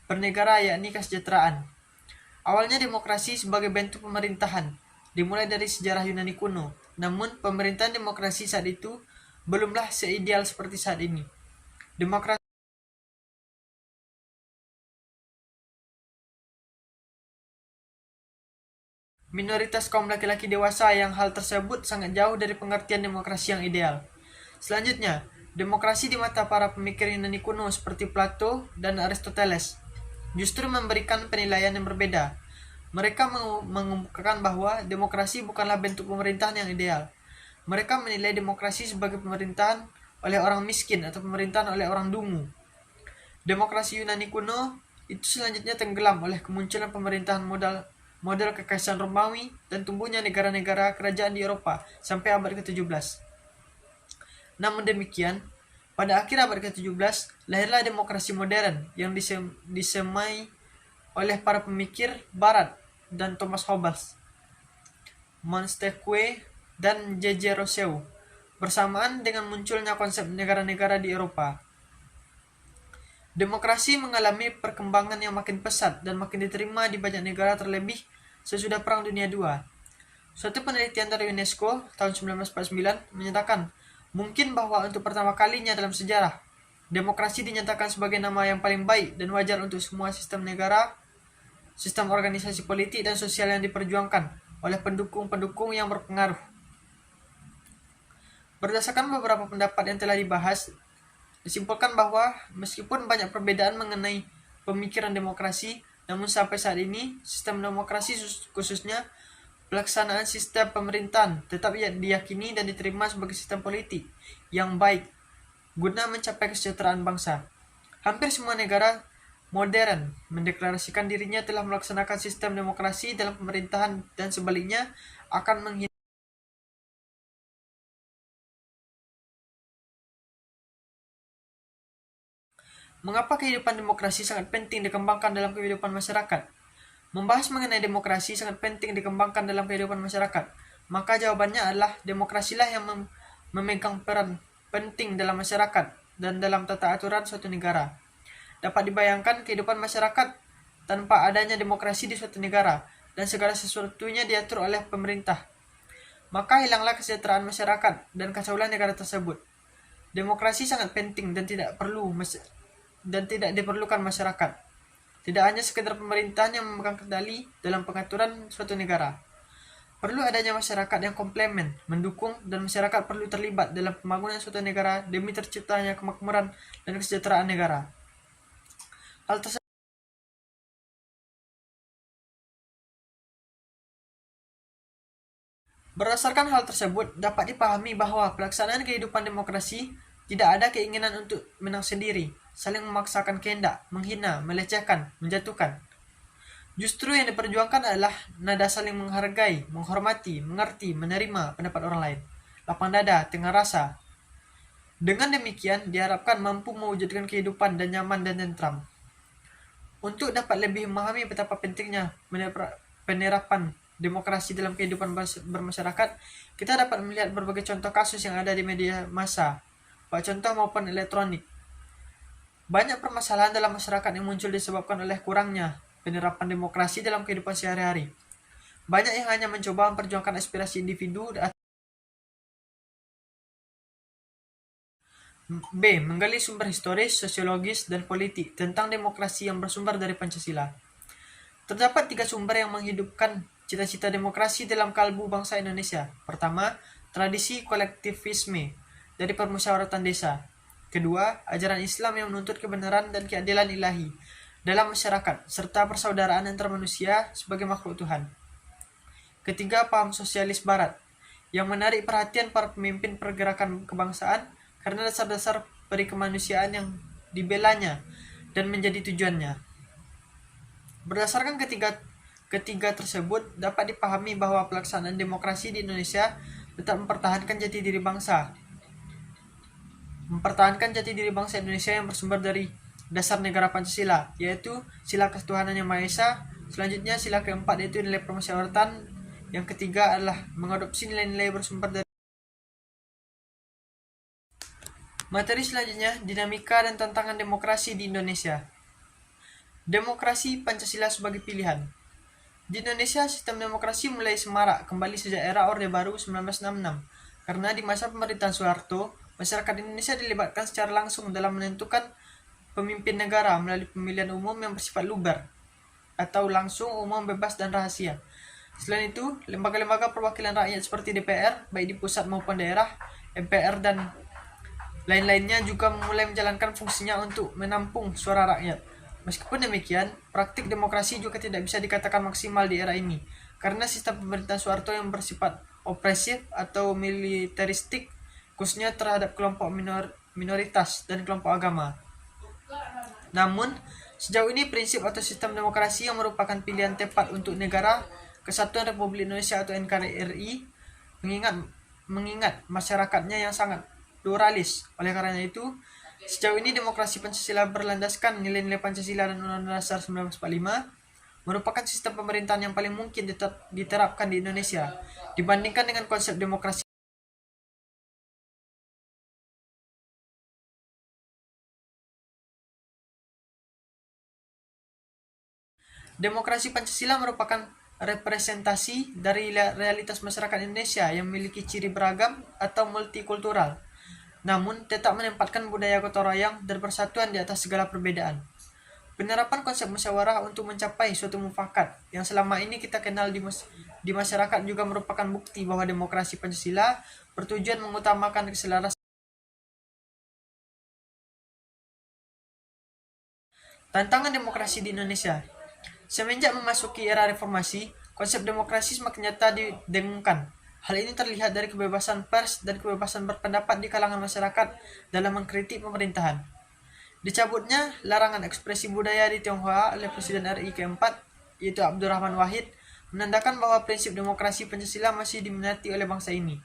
bernegara, yakni kesejahteraan. Awalnya demokrasi sebagai bentuk pemerintahan dimulai dari sejarah Yunani kuno, namun pemerintahan demokrasi saat itu belumlah seideal seperti saat ini. Demokrasi minoritas kaum laki-laki dewasa yang hal tersebut sangat jauh dari pengertian demokrasi yang ideal. Selanjutnya, demokrasi di mata para pemikir Yunani kuno seperti Plato dan Aristoteles justru memberikan penilaian yang berbeda. Mereka mengemukakan bahwa demokrasi bukanlah bentuk pemerintahan yang ideal. Mereka menilai demokrasi sebagai pemerintahan oleh orang miskin atau pemerintahan oleh orang dungu. Demokrasi Yunani kuno itu selanjutnya tenggelam oleh kemunculan pemerintahan model kekaisaran Romawi dan tumbuhnya negara-negara kerajaan di Eropa sampai abad ke-17. Namun demikian, pada akhir abad ke-17, lahirlah demokrasi modern yang disemai oleh para pemikir Barat dan Thomas Hobbes, Montesquieu, dan J.J. Rousseau, bersamaan dengan munculnya konsep negara-negara di Eropa. Demokrasi mengalami perkembangan yang makin pesat dan makin diterima di banyak negara, terlebih sesudah Perang Dunia II. Suatu penelitian dari UNESCO tahun 1949 menyatakan mungkin bahwa untuk pertama kalinya dalam sejarah, demokrasi dinyatakan sebagai nama yang paling baik dan wajar untuk semua sistem negara, sistem organisasi politik dan sosial yang diperjuangkan oleh pendukung-pendukung yang berpengaruh. Berdasarkan beberapa pendapat yang telah dibahas, disimpulkan bahwa meskipun banyak perbedaan mengenai pemikiran demokrasi, namun sampai saat ini sistem demokrasi khususnya pelaksanaan sistem pemerintahan tetap diyakini dan diterima sebagai sistem politik yang baik guna mencapai kesejahteraan bangsa. Hampir semua negara modern mendeklarasikan dirinya telah melaksanakan sistem demokrasi dalam pemerintahan dan sebaliknya akan menghindari. Mengapa kehidupan demokrasi sangat penting dikembangkan dalam kehidupan masyarakat? Membahas mengenai demokrasi sangat penting dikembangkan dalam kehidupan masyarakat. Maka jawabannya adalah demokrasilah yang memegang peran penting dalam masyarakat dan dalam tata aturan suatu negara. Dapat dibayangkan kehidupan masyarakat tanpa adanya demokrasi di suatu negara dan segala sesuatunya diatur oleh pemerintah. Maka hilanglah kesejahteraan masyarakat dan kacaulah negara tersebut. Demokrasi sangat penting dan tidak diperlukan masyarakat. Tidak hanya sekedar pemerintahan yang memegang kendali dalam pengaturan suatu negara. Perlu adanya masyarakat yang komplement, mendukung, dan masyarakat perlu terlibat dalam pembangunan suatu negara demi terciptanya kemakmuran dan kesejahteraan negara. Berdasarkan hal tersebut, dapat dipahami bahwa pelaksanaan kehidupan demokrasi tidak ada keinginan untuk menang sendiri, saling memaksakan kehendak, menghina, melecehkan, menjatuhkan. Justru yang diperjuangkan adalah nada saling menghargai, menghormati, mengerti, menerima pendapat orang lain. Lapang dada, tengah rasa. Dengan demikian, diharapkan mampu mewujudkan kehidupan dan nyaman dan tentram. Untuk dapat lebih memahami betapa pentingnya penerapan demokrasi dalam kehidupan bermasyarakat, kita dapat melihat berbagai contoh kasus yang ada di media massa, baik contoh maupun elektronik. Banyak permasalahan dalam masyarakat yang muncul disebabkan oleh kurangnya penerapan demokrasi dalam kehidupan sehari-hari. Banyak yang hanya mencoba memperjuangkan aspirasi individu. B. Menggali sumber historis, sosiologis, dan politik tentang demokrasi yang bersumber dari Pancasila. Terdapat 3 sumber yang menghidupkan cita-cita demokrasi dalam kalbu bangsa Indonesia. Pertama, tradisi kolektivisme dari permusyawaratan desa. Kedua, ajaran Islam yang menuntut kebenaran dan keadilan ilahi dalam masyarakat, serta persaudaraan antar manusia sebagai makhluk Tuhan. Ketiga, paham sosialis barat yang menarik perhatian para pemimpin pergerakan kebangsaan karena dasar-dasar perikemanusiaan yang dibelanya dan menjadi tujuannya. Berdasarkan ketiga tersebut, dapat dipahami bahwa pelaksanaan demokrasi di Indonesia tetap mempertahankan jati diri bangsa Indonesia yang bersumber dari dasar negara Pancasila, yaitu sila ketuhanan yang Maha Esa. Selanjutnya, sila keempat yaitu nilai permusyawaratan. Yang ketiga adalah mengadopsi nilai-nilai bersumber dari. Materi selanjutnya, dinamika dan tantangan demokrasi di Indonesia. Demokrasi Pancasila sebagai pilihan. Di Indonesia, sistem demokrasi mulai semarak kembali sejak era Orde Baru 1966, karena di masa pemerintahan Soeharto, masyarakat Indonesia dilibatkan secara langsung dalam menentukan pemimpin negara melalui pemilihan umum yang bersifat luber, atau langsung, umum, bebas, dan rahasia. Selain itu, lembaga-lembaga perwakilan rakyat seperti DPR, baik di pusat maupun daerah, MPR, dan lain-lainnya juga mulai menjalankan fungsinya untuk menampung suara rakyat. Meskipun demikian, praktik demokrasi juga tidak bisa dikatakan maksimal di era ini, karena sistem pemerintahan Soeharto yang bersifat opresif atau militeristik, khususnya terhadap kelompok minoritas dan kelompok agama. Namun, sejauh ini prinsip atau sistem demokrasi yang merupakan pilihan tepat untuk negara Kesatuan Republik Indonesia atau NKRI, mengingat masyarakatnya yang sangat pluralis. Oleh karena itu, sejauh ini demokrasi Pancasila berlandaskan nilai-nilai Pancasila dan Undang-Undang Dasar 1945 merupakan sistem pemerintahan yang paling mungkin diterapkan di Indonesia dibandingkan dengan konsep demokrasi. Demokrasi Pancasila merupakan representasi dari realitas masyarakat Indonesia yang memiliki ciri beragam atau multikultural, namun tetap menempatkan budaya gotong royong dan persatuan di atas segala perbedaan. Penerapan konsep musyawarah untuk mencapai suatu mufakat yang selama ini kita kenal di masyarakat juga merupakan bukti bahwa demokrasi Pancasila bertujuan mengutamakan keselarasan. Tantangan demokrasi di Indonesia. Semenjak memasuki era reformasi, konsep demokrasi semakin nyata didengungkan. Hal ini terlihat dari kebebasan pers dan kebebasan berpendapat di kalangan masyarakat dalam mengkritik pemerintahan. Dicabutnya larangan ekspresi budaya di Tionghoa oleh Presiden RI keempat, yaitu Abdurrahman Wahid, menandakan bahwa prinsip demokrasi Pancasila masih diminati oleh bangsa ini.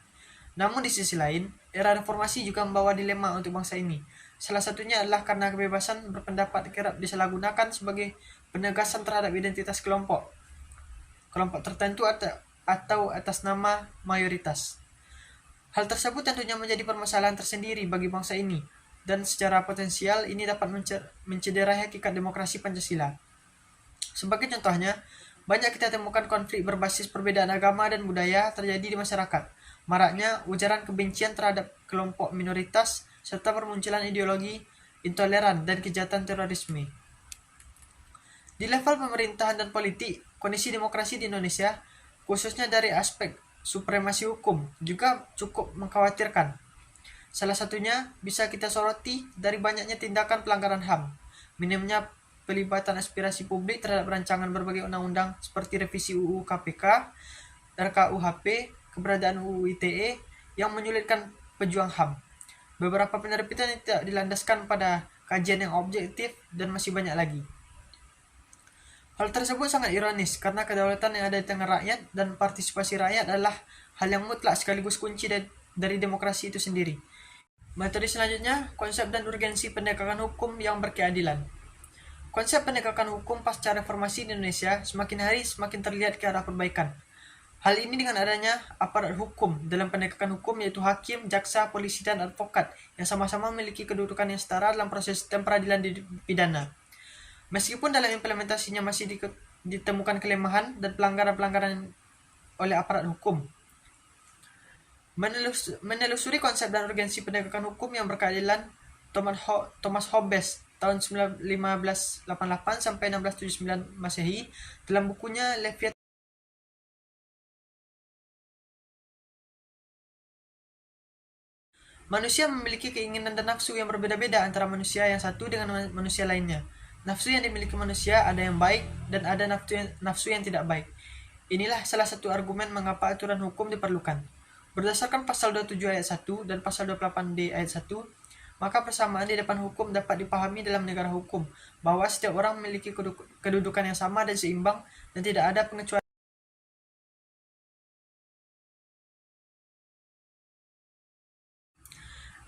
Namun di sisi lain, era reformasi juga membawa dilema untuk bangsa ini. Salah satunya adalah karena kebebasan berpendapat kerap disalahgunakan sebagai penegasan terhadap identitas kelompok tertentu atau atas nama mayoritas. Hal tersebut tentunya menjadi permasalahan tersendiri bagi bangsa ini, dan secara potensial ini dapat mencederai hakikat demokrasi Pancasila. Sebagai contohnya, banyak kita temukan konflik berbasis perbedaan agama dan budaya terjadi di masyarakat, maraknya ujaran kebencian terhadap kelompok minoritas, serta permunculan ideologi intoleran dan kejahatan terorisme. Di level pemerintahan dan politik, kondisi demokrasi di Indonesia, khususnya dari aspek supremasi hukum, juga cukup mengkhawatirkan. Salah satunya bisa kita soroti dari banyaknya tindakan pelanggaran HAM, minimnya pelibatan aspirasi publik terhadap rancangan berbagai undang-undang seperti revisi UU KPK, RKUHP, keberadaan UU ITE yang menyulitkan pejuang HAM. Beberapa penerbitan yang tidak dilandaskan pada kajian yang objektif dan masih banyak lagi. Hal tersebut sangat ironis karena kedaulatan yang ada di tengah rakyat dan partisipasi rakyat adalah hal yang mutlak sekaligus kunci dari demokrasi itu sendiri. Materi selanjutnya, konsep dan urgensi penegakan hukum yang berkeadilan. Konsep penegakan hukum pasca reformasi di Indonesia semakin hari semakin terlihat ke arah perbaikan. Hal ini dengan adanya aparat hukum dalam penegakan hukum yaitu hakim, jaksa, polisi, dan advokat yang sama-sama memiliki kedudukan yang setara dalam proses sistem peradilan pidana. Meskipun dalam implementasinya masih ditemukan kelemahan dan pelanggaran-pelanggaran oleh aparat hukum. Menelusuri konsep dan urgensi penegakan hukum yang berkeadilan, Thomas Hobbes tahun 1588 sampai 1679 Masehi dalam bukunya Leviathan. Manusia memiliki keinginan dan nafsu yang berbeda-beda antara manusia yang satu dengan manusia lainnya. Nafsu yang dimiliki manusia ada yang baik dan ada nafsu yang tidak baik. Inilah salah satu argumen mengapa aturan hukum diperlukan. Berdasarkan pasal 27 ayat 1 dan pasal 28D ayat 1, maka persamaan di depan hukum dapat dipahami dalam negara hukum, bahwa setiap orang memiliki kedudukan yang sama dan seimbang dan tidak ada pengecualian.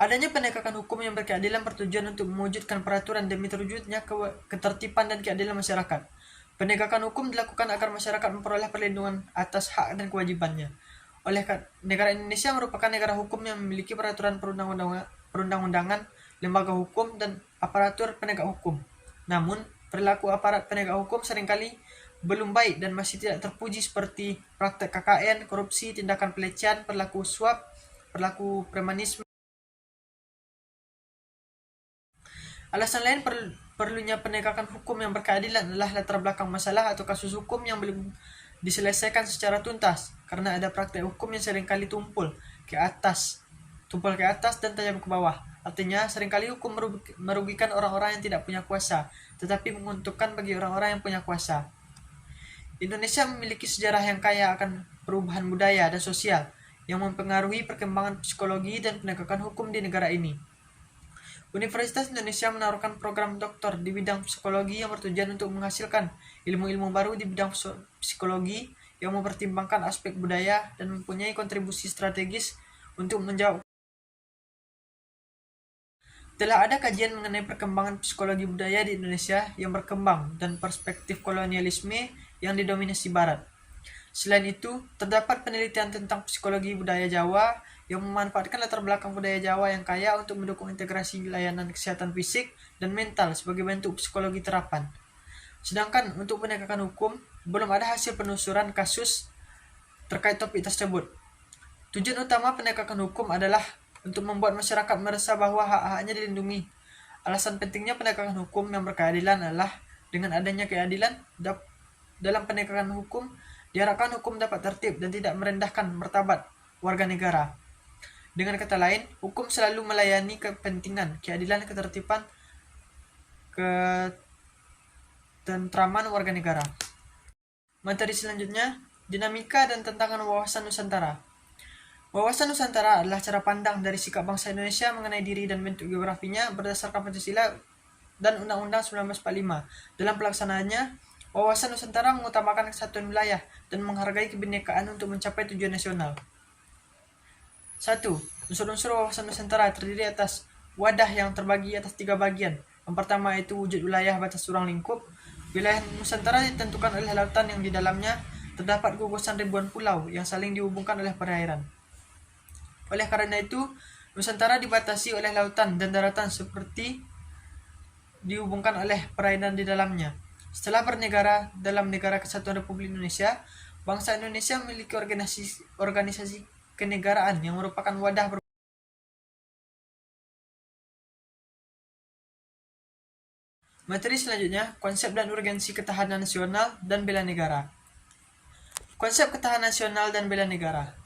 Adanya penegakan hukum yang berkeadilan bertujuan untuk mewujudkan peraturan demi terwujudnya ketertiban dan keadilan masyarakat. Penegakan hukum dilakukan agar masyarakat memperoleh perlindungan atas hak dan kewajibannya. Oleh negara Indonesia merupakan negara hukum yang memiliki peraturan perundang-undangan, lembaga hukum, dan aparatur penegak hukum. Namun, perilaku aparat penegak hukum seringkali belum baik dan masih tidak terpuji seperti praktek KKN, korupsi, tindakan pelecehan, perilaku suap, perilaku premanisme. Alasan lain perlunya penegakan hukum yang berkeadilan adalah latar belakang masalah atau kasus hukum yang belum diselesaikan secara tuntas, karena ada praktek hukum yang seringkali tumpul ke atas dan tajam ke bawah. Artinya, seringkali hukum merugikan orang-orang yang tidak punya kuasa, tetapi menguntungkan bagi orang-orang yang punya kuasa. Indonesia memiliki sejarah yang kaya akan perubahan budaya dan sosial yang mempengaruhi perkembangan psikologi dan penegakan hukum di negara ini. Universitas Indonesia menaruhkan program doktor di bidang psikologi yang bertujuan untuk menghasilkan ilmu-ilmu baru di bidang psikologi yang mempertimbangkan aspek budaya dan mempunyai kontribusi strategis untuk menjawab. Telah ada kajian mengenai perkembangan psikologi budaya di Indonesia yang berkembang dan perspektif kolonialisme yang didominasi Barat. Selain itu, terdapat penelitian tentang psikologi budaya Jawa yang memanfaatkan latar belakang budaya Jawa yang kaya untuk mendukung integrasi layanan kesehatan fisik dan mental sebagai bentuk psikologi terapan. Sedangkan untuk penegakan hukum, belum ada hasil penelusuran kasus terkait topik tersebut. Tujuan utama penegakan hukum adalah untuk membuat masyarakat merasa bahwa hak-haknya dilindungi. Alasan pentingnya penegakan hukum yang berkeadilan adalah dengan adanya keadilan dalam penegakan hukum, diharapkan hukum dapat tertib dan tidak merendahkan martabat warga negara. Dengan kata lain, hukum selalu melayani kepentingan, keadilan, ketertiban, ketentraman warga negara. Materi selanjutnya, dinamika dan tantangan wawasan Nusantara. Wawasan Nusantara adalah cara pandang dari sikap bangsa Indonesia mengenai diri dan bentuk geografinya berdasarkan Pancasila dan Undang-Undang 1945. Dalam pelaksanaannya, wawasan Nusantara mengutamakan kesatuan wilayah dan menghargai kebinekaan untuk mencapai tujuan nasional. 1. Unsur-unsur wawasan Nusantara terdiri atas wadah yang terbagi atas 3 bagian. Yang pertama itu wujud wilayah batas ruang lingkup. Wilayah Nusantara ditentukan oleh lautan yang di dalamnya terdapat gugusan ribuan pulau yang saling dihubungkan oleh perairan. Oleh karena itu, Nusantara dibatasi oleh lautan dan daratan seperti dihubungkan oleh perairan di dalamnya. Setelah bernegara dalam Negara Kesatuan Republik Indonesia, bangsa Indonesia memiliki organisasi kenegaraan yang merupakan wadah Materi selanjutnya, konsep dan urgensi ketahanan nasional dan bela negara. Konsep ketahanan nasional dan bela negara.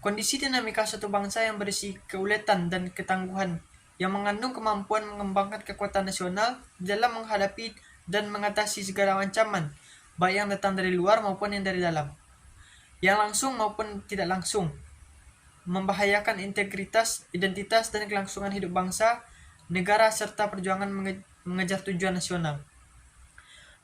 Kondisi dinamika suatu bangsa yang berisi keuletan dan ketangguhan yang mengandung kemampuan mengembangkan kekuatan nasional dalam menghadapi dan mengatasi segala ancaman, baik yang datang dari luar maupun yang dari dalam, yang langsung maupun tidak langsung, membahayakan integritas, identitas, dan kelangsungan hidup bangsa, negara, serta perjuangan mengejar tujuan nasional.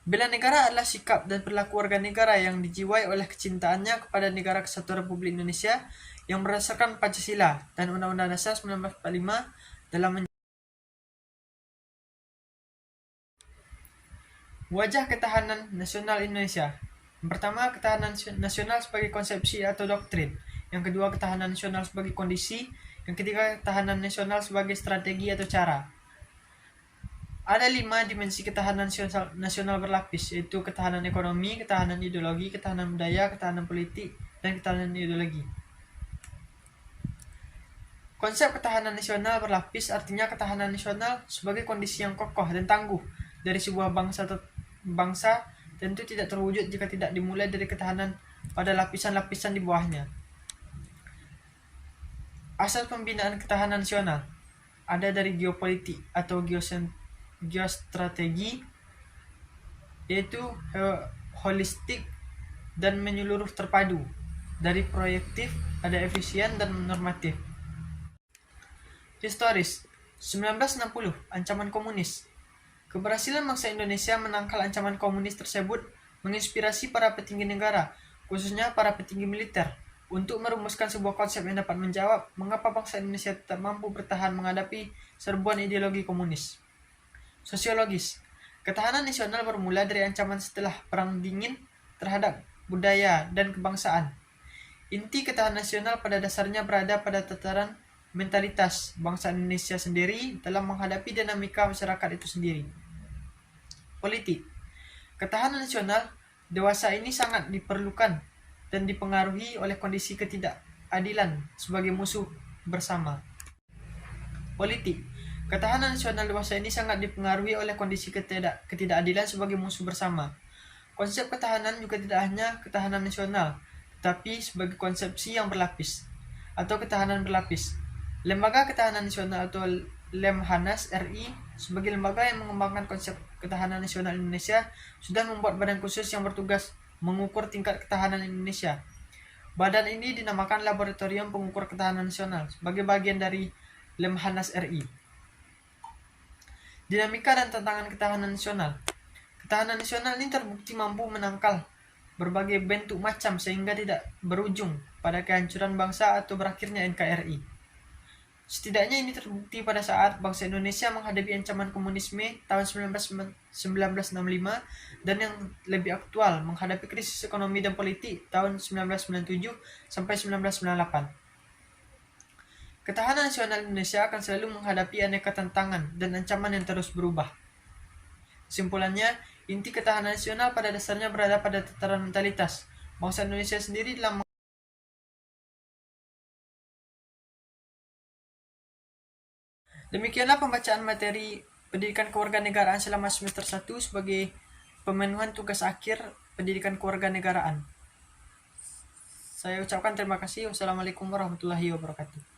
Bela negara adalah sikap dan perilaku warga negara yang dijiwai oleh kecintaannya kepada Negara Kesatuan Republik Indonesia yang berdasarkan Pancasila dan Undang-Undang Dasar 1945 dalam Wajah ketahanan nasional Indonesia. Yang pertama, ketahanan nasional sebagai konsepsi atau doktrin. Yang kedua, ketahanan nasional sebagai kondisi. Yang ketiga, ketahanan nasional sebagai strategi atau cara. Ada 5 dimensi ketahanan nasional berlapis, yaitu ketahanan ekonomi, ketahanan ideologi, ketahanan budaya, ketahanan politik, dan ketahanan ideologi. Konsep ketahanan nasional berlapis artinya ketahanan nasional sebagai kondisi yang kokoh dan tangguh dari sebuah bangsa tentu tidak terwujud jika tidak dimulai dari ketahanan pada lapisan-lapisan di bawahnya. Asal pembinaan ketahanan nasional ada dari geopolitik atau geostrategi, yaitu holistik dan menyeluruh terpadu. Dari proyektif ada efisien dan normatif. Historis 1960, ancaman komunis. Keberhasilan bangsa Indonesia menangkal ancaman komunis tersebut menginspirasi para petinggi negara, khususnya para petinggi militer, untuk merumuskan sebuah konsep yang dapat menjawab mengapa bangsa Indonesia tetap mampu bertahan menghadapi serbuan ideologi komunis. Sosiologis, ketahanan nasional bermula dari ancaman setelah Perang Dingin terhadap budaya dan kebangsaan. Inti ketahanan nasional pada dasarnya berada pada tataran mentalitas bangsa Indonesia sendiri dalam menghadapi dinamika masyarakat itu sendiri. Politik. Ketahanan nasional dewasa ini sangat diperlukan dan dipengaruhi oleh kondisi ketidakadilan sebagai musuh bersama. Politik. Ketahanan nasional dewasa ini sangat dipengaruhi oleh kondisi ketidakadilan sebagai musuh bersama. Konsep ketahanan juga tidak hanya ketahanan nasional, tetapi sebagai konsepsi yang berlapis atau ketahanan berlapis. Lembaga Ketahanan Nasional atau Lemhanas RI sebagai lembaga yang mengembangkan konsep ketahanan nasional Indonesia sudah membuat badan khusus yang bertugas mengukur tingkat ketahanan Indonesia. Badan ini dinamakan Laboratorium Pengukur Ketahanan Nasional sebagai bagian dari Lemhanas RI. Dinamika dan tantangan ketahanan nasional. Ketahanan nasional ini terbukti mampu menangkal berbagai bentuk macam sehingga tidak berujung pada kehancuran bangsa atau berakhirnya NKRI. Setidaknya ini terbukti pada saat bangsa Indonesia menghadapi ancaman komunisme tahun 1965 dan yang lebih aktual menghadapi krisis ekonomi dan politik tahun 1997 sampai 1998. Ketahanan nasional Indonesia akan selalu menghadapi aneka tantangan dan ancaman yang terus berubah. Kesimpulannya, inti ketahanan nasional pada dasarnya berada pada tataran mentalitas bangsa Indonesia sendiri dalam. Demikianlah pembacaan materi pendidikan kewarganegaraan selama semester 1 sebagai pemenuhan tugas akhir pendidikan kewarganegaraan. Saya ucapkan terima kasih. Wassalamualaikum warahmatullahi wabarakatuh.